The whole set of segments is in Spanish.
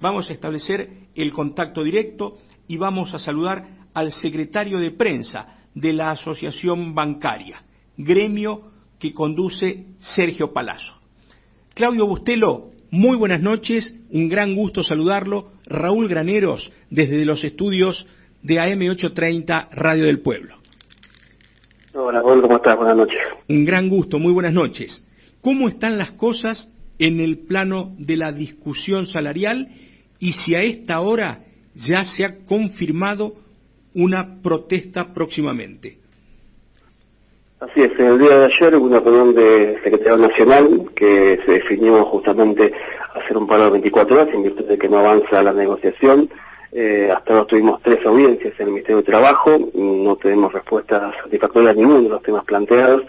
Vamos a establecer el contacto directo y vamos a saludar al secretario de prensa de la Asociación Bancaria, gremio que conduce Sergio Palazzo. Claudio Bustelo, muy buenas noches, un gran gusto saludarlo. Raúl Graneros, desde los estudios de AM830 Radio del Pueblo. Hola, Raúl, ¿cómo estás? Buenas noches. Un gran gusto, muy buenas noches. ¿Cómo están las cosas en el plano de la discusión salarial y si a esta hora ya se ha confirmado una protesta próximamente? Así es, en el día de ayer hubo una reunión de Secretario Nacional que se definió justamente hacer un paro de 24 horas en virtud de que no avanza la negociación. Hasta ahora tuvimos 3 audiencias en el Ministerio de Trabajo, no tenemos respuestas satisfactorias a ninguno de los temas planteados.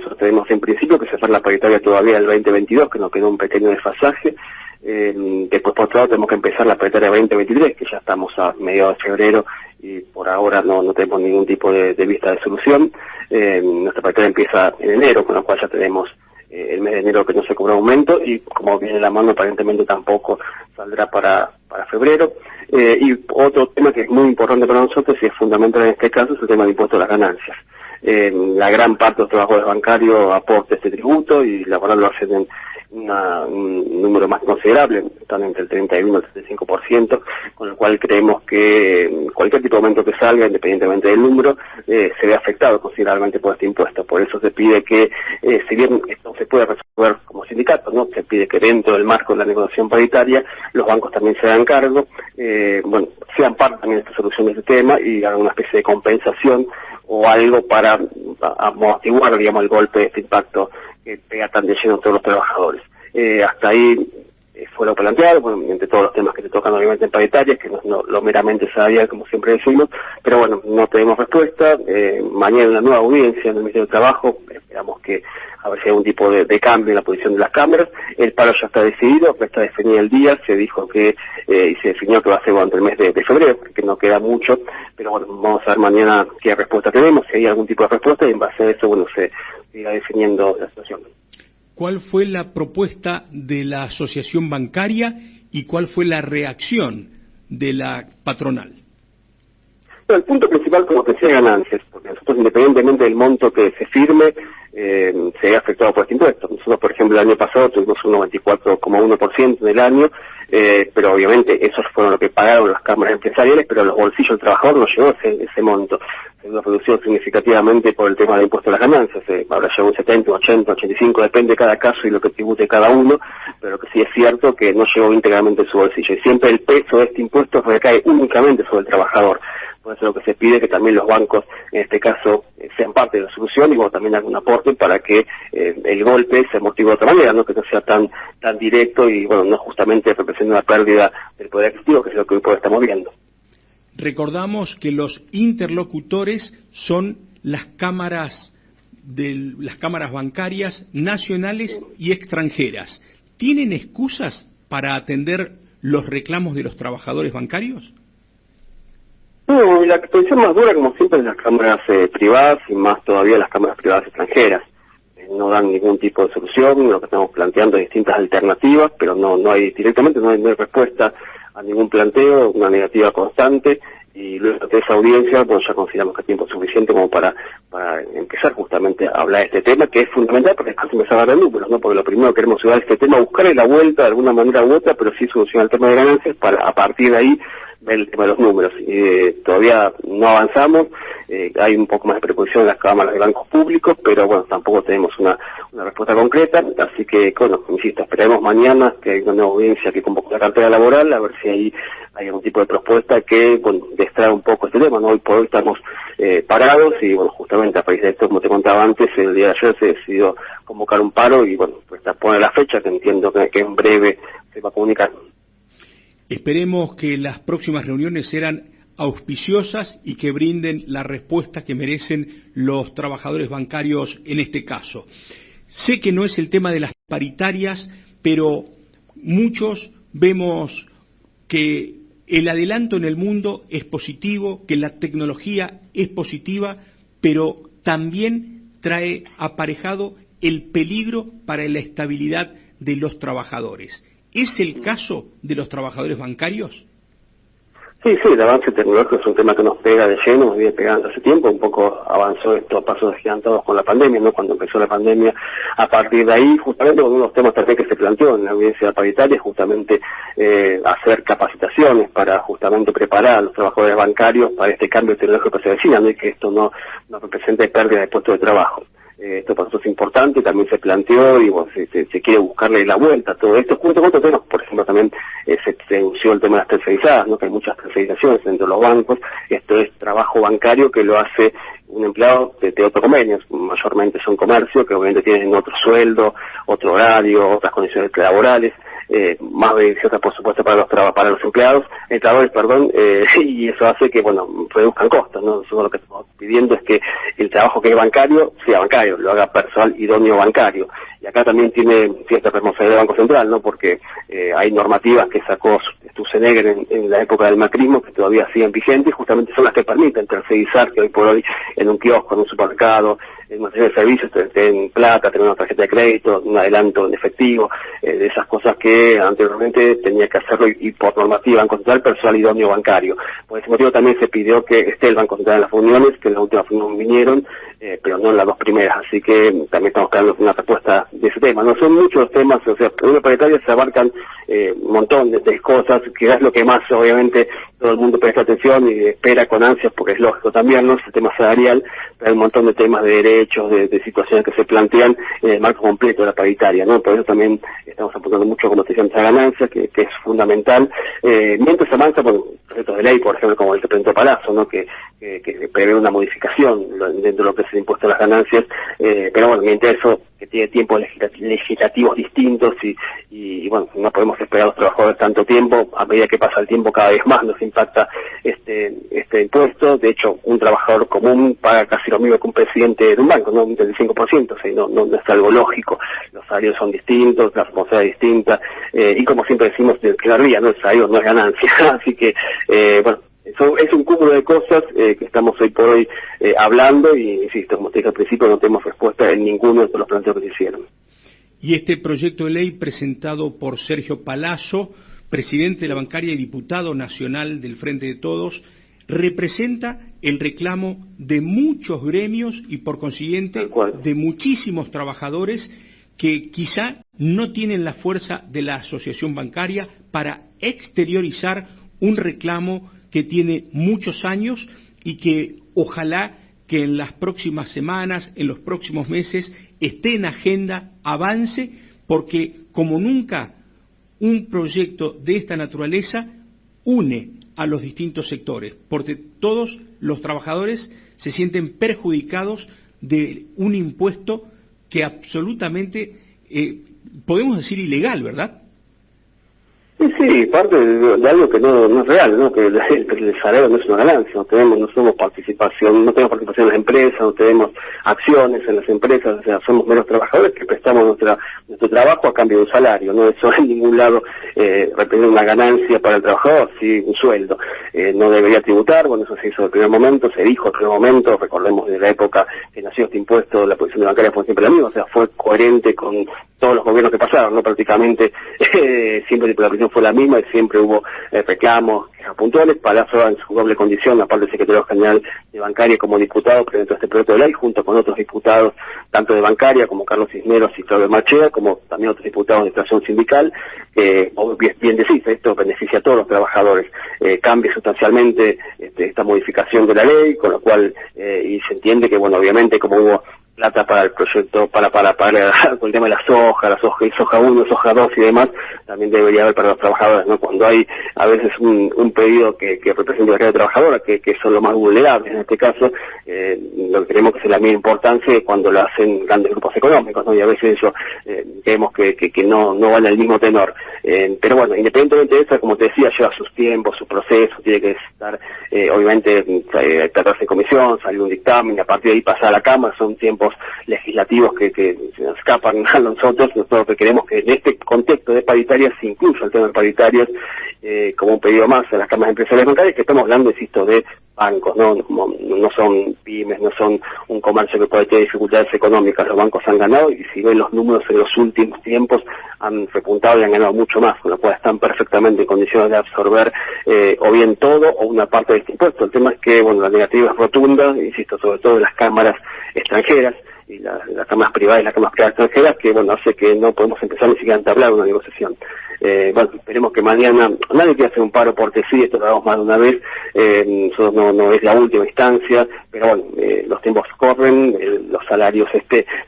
Sostenemos en principio que se fue la paritaria todavía el 2022, que nos quedó un pequeño desfasaje. Después, por otro lado, tenemos que empezar la paritaria 2023, que ya estamos a mediados de febrero y por ahora no tenemos ningún tipo de vista de solución. Nuestra paritaria empieza en enero, con lo cual ya tenemos el mes de enero que no se cobra aumento y como viene la mano aparentemente tampoco saldrá para febrero. Y otro tema que es muy importante para nosotros y es fundamental en este caso es el tema del impuesto a las ganancias. La gran parte de los trabajadores bancarios aporta este tributo y la verdad lo hacen en un número más considerable, están entre el 31 y el 35%, con lo cual creemos que cualquier tipo de aumento que salga, independientemente del número, se ve afectado considerablemente por este impuesto. Por eso se pide que, si bien esto se puede resolver como sindicato, ¿no? Se pide que dentro del marco de la negociación paritaria los bancos también se hagan cargo, sean parte también de esta solución de este tema y hagan una especie de compensación o algo para amortiguar, digamos, el golpe de este impacto que pega tan de lleno a todos los trabajadores. Hasta ahí fue lo planteado, bueno, entre todos los temas que se tocan obviamente en paritarias, que no es lo meramente salarial, como siempre decimos, pero bueno, no tenemos respuesta. Mañana una nueva audiencia en el Ministerio de Trabajo, esperamos que a ver si hay algún tipo de cambio en la posición de las cámaras. El paro ya está decidido, está definido el día, se dijo que, y se definió que va a ser durante el mes de febrero, que no queda mucho, pero bueno, vamos a ver mañana qué respuesta tenemos, si hay algún tipo de respuesta, y en base a eso, bueno, se irá definiendo la situación. ¿Cuál fue la propuesta de la asociación bancaria y cuál fue la reacción de la patronal? Bueno, el punto principal, como te decía, ganancias, porque nosotros, independientemente del monto que se firme, se ve afectado por este impuesto. Nosotros, por ejemplo, el año pasado tuvimos un 94,1% del año, pero obviamente esos fueron lo que pagaron las cámaras empresariales, pero a los bolsillos del trabajador no llegó ese monto. Se vio reducido significativamente por el tema del impuesto a las ganancias. Habrá llegado un 70, 80, 85, depende de cada caso y lo que tribute cada uno, pero lo que sí es cierto que no llegó íntegramente en su bolsillo. Y siempre el peso de este impuesto recae únicamente sobre el trabajador. Por eso lo que se pide es que también los bancos, en este caso, sean parte de la solución y bueno, también hagan un aporte para que el golpe se amortigue de otra manera, ¿no? Que no sea tan directo y bueno, no justamente represente una pérdida del poder adquisitivo, que es lo que hoy estamos viendo. Recordamos que los interlocutores son las cámaras bancarias nacionales y extranjeras. ¿Tienen excusas para atender los reclamos de los trabajadores bancarios? No, la posición más dura, como siempre, es las cámaras privadas y más todavía las cámaras privadas extranjeras. No dan ningún tipo de solución, lo que estamos planteando es distintas alternativas, pero no hay respuesta a ningún planteo, una negativa constante, y luego de esa audiencia, bueno, ya consideramos que hay tiempo suficiente como para empezar justamente a hablar de este tema, que es fundamental porque después empezar a dar números, ¿no? Porque lo primero que queremos llevar este tema, buscarle la vuelta de alguna manera u otra, pero sí solucionar el tema de ganancias para a partir de ahí ver el tema de los números. Todavía no avanzamos, hay un poco más de preocupación en las cámaras de bancos públicos, pero bueno, tampoco tenemos una respuesta concreta, así que, bueno, insisto, esperaremos mañana que hay una nueva audiencia que convoque la cartera laboral, a ver si ahí hay algún tipo de propuesta que, bueno, distrae un poco este tema, ¿no? Hoy por hoy estamos parados y, bueno, justamente a raíz de esto, como te contaba antes, el día de ayer se decidió convocar un paro y, bueno, pues pone la fecha, que entiendo que en breve se va a comunicar. Esperemos que las próximas reuniones serán auspiciosas y que brinden la respuesta que merecen los trabajadores bancarios en este caso. Sé que no es el tema de las paritarias, pero muchos vemos que el adelanto en el mundo es positivo, que la tecnología es positiva, pero también trae aparejado el peligro para la estabilidad de los trabajadores. ¿Es el caso de los trabajadores bancarios? Sí, el avance tecnológico es un tema que nos pega de lleno, nos viene pegando hace tiempo, un poco avanzó esto a pasos agigantados con la pandemia, ¿no? Cuando empezó la pandemia, a partir de ahí, justamente uno de los temas también que se planteó en la audiencia paritaria, justamente hacer capacitaciones para justamente preparar a los trabajadores bancarios para este cambio tecnológico que se avecina, ¿no? Y que esto no represente pérdida de puestos de trabajo. Esto para nosotros es importante, también se planteó y bueno, se quiere buscarle la vuelta a todo esto, junto con otros temas, por ejemplo también se denunció el tema de las tercerizadas, ¿no? Que hay muchas tercerizaciones dentro de los bancos, esto es trabajo bancario que lo hace un empleado de otro convenio, mayormente son comercios que obviamente tienen otro sueldo, otro horario, otras condiciones laborales, más beneficiosas por supuesto para los empleados, y eso hace que bueno reduzcan costos, ¿no? Nosotros lo que estamos pidiendo es que el trabajo que es bancario sea bancario, lo haga personal idóneo bancario, y acá también tiene cierta responsabilidad del Banco Central, ¿no? Porque hay normativas que sacó Sturzenegger en la época del macrismo que todavía siguen vigentes y justamente son las que permiten tercerizar, que hoy por hoy en un kiosco, en un supermercado, en una serie de servicios, en plata, tener una tarjeta de crédito, un adelanto en efectivo, de esas cosas que anteriormente tenía que hacerlo y por normativa Banco Central, personal idóneo bancario. Por ese motivo también se pidió que esté el Banco Central en las reuniones, que en las últimas reuniones vinieron, pero no en las dos primeras, así que también estamos esperando una respuesta de ese tema. No son muchos los temas, o sea, en una paritaria se abarcan un montón de cosas, que es lo que más obviamente todo el mundo presta atención y espera con ansias, porque es lógico también, ¿no? Es el tema salarial, pero hay un montón de temas de derechos, de situaciones que se plantean en el marco completo de la paritaria, ¿no? Por eso también estamos apuntando mucho, como te decía, esa ganancia, que es fundamental, mientras avanza por proyectos de ley, por ejemplo, como el que presentó Palazzo, ¿no? Que prevé una modificación dentro de lo que es el impuesto a las ganancias, pero bueno, mientras eso, que tiene tiempos legislativos distintos y bueno, no podemos esperar a los trabajadores tanto tiempo, a medida que pasa el tiempo cada vez más nos impacta este impuesto. De hecho, un trabajador común paga casi lo mismo que un presidente de un banco, ¿no? Un 35%, o sea, no es algo lógico, los salarios son distintos, la responsabilidad es distinta, y como siempre decimos del primer día, ¿no? El salario no es ganancia, así que, bueno, es un cúmulo de cosas que estamos hoy por hoy hablando y, insisto, como te dije al principio, no tenemos respuesta en ninguno de los planteos que se hicieron. Y este proyecto de ley presentado por Sergio Palazzo, presidente de la bancaria y diputado nacional del Frente de Todos, representa el reclamo de muchos gremios y por consiguiente de muchísimos trabajadores que quizá no tienen la fuerza de la asociación bancaria para exteriorizar un reclamo que tiene muchos años y que ojalá que en las próximas semanas, en los próximos meses, esté en agenda, avance, porque como nunca un proyecto de esta naturaleza une a los distintos sectores, porque todos los trabajadores se sienten perjudicados de un impuesto que absolutamente, podemos decir ilegal, ¿verdad? Sí, parte de algo que no es real, ¿no? Que el salario no es una ganancia, no tenemos participación en las empresas, no tenemos acciones en las empresas, o sea, somos meros trabajadores que prestamos nuestro trabajo a cambio de un salario, no eso en ningún lado representa una ganancia para el trabajador, sí, un sueldo. No debería tributar, bueno, eso se hizo en el primer momento, se dijo en el primer momento, recordemos de la época que nació este impuesto, la posición de bancaria fue siempre la misma, o sea, fue coherente con todos los gobiernos que pasaron, ¿no? Prácticamente siempre la posición fue la misma y siempre hubo reclamos, quejas puntuales. Palazzo en su doble condición, aparte del secretario general de bancaria como diputado, presentó este proyecto de ley junto con otros diputados, tanto de bancaria como Carlos Cisneros y Claudio Machea, como también otros diputados de extracción sindical. Bien decís, esto beneficia a todos los trabajadores, cambia sustancialmente esta modificación de la ley, con lo cual, y se entiende que, bueno, obviamente como hubo plata para el proyecto, para con el tema de la soja, soja 1, soja 2 y demás, también debería haber para los trabajadores, ¿no? Cuando hay a veces un pedido que representa la carga trabajadora, que son los más vulnerables en este caso, lo que tenemos que ser la misma importancia cuando lo hacen grandes grupos económicos, ¿no? Y a veces eso vemos que no van al mismo tenor. Pero bueno, independientemente de eso, como te decía, lleva sus tiempos, su proceso, tiene que estar, obviamente, tratarse en comisión, salir un dictamen, y a partir de ahí pasar a la Cámara, son tiempos legislativos que se nos escapan a nosotros lo que queremos que en este contexto de paritarias se incluya el tema de paritarias como un pedido más a las cámaras empresariales bancarias, que estamos hablando, insisto, de bancos, no son pymes, no son un comercio que puede tener dificultades económicas. Los bancos han ganado, y si ven los números en los últimos tiempos han repuntado y han ganado mucho más, con lo cual están perfectamente en condiciones de absorber o bien todo o una parte de este impuesto. El tema es que, bueno, la negativa es rotunda, insisto, sobre todo de las cámaras extranjeras y las cámaras privadas y las cámaras privadas extranjeras, que bueno, hace que no podemos empezar ni siquiera a entablar una negociación. Bueno, esperemos que mañana, nadie quiere hacer un paro porque sí, esto lo hagamos más de una vez, nosotros no es la última instancia, pero bueno, los tiempos corren, los salarios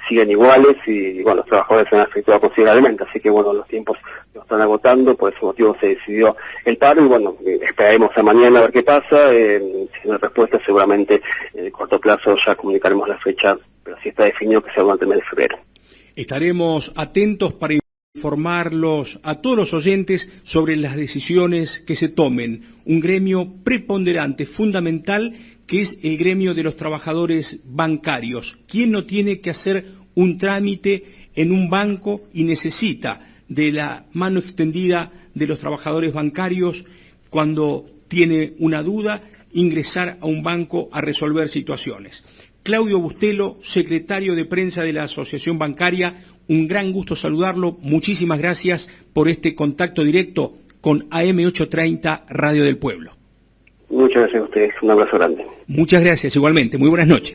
siguen iguales y bueno, los trabajadores se han afectado considerablemente, así que bueno, los tiempos nos están agotando, por ese motivo se decidió el paro y bueno, esperaremos a mañana a ver qué pasa, si no hay respuesta seguramente en el corto plazo ya comunicaremos la fecha, pero sí está definido que sea durante el mes de febrero. Estaremos atentos para informarlos a todos los oyentes sobre las decisiones que se tomen. Un gremio preponderante, fundamental, que es el gremio de los trabajadores bancarios. ¿Quién no tiene que hacer un trámite en un banco y necesita de la mano extendida de los trabajadores bancarios cuando tiene una duda, ingresar a un banco a resolver situaciones? Claudio Bustelo, secretario de prensa de la Asociación Bancaria, un gran gusto saludarlo. Muchísimas gracias por este contacto directo con AM830 Radio del Pueblo. Muchas gracias a ustedes, un abrazo grande. Muchas gracias, igualmente. Muy buenas noches.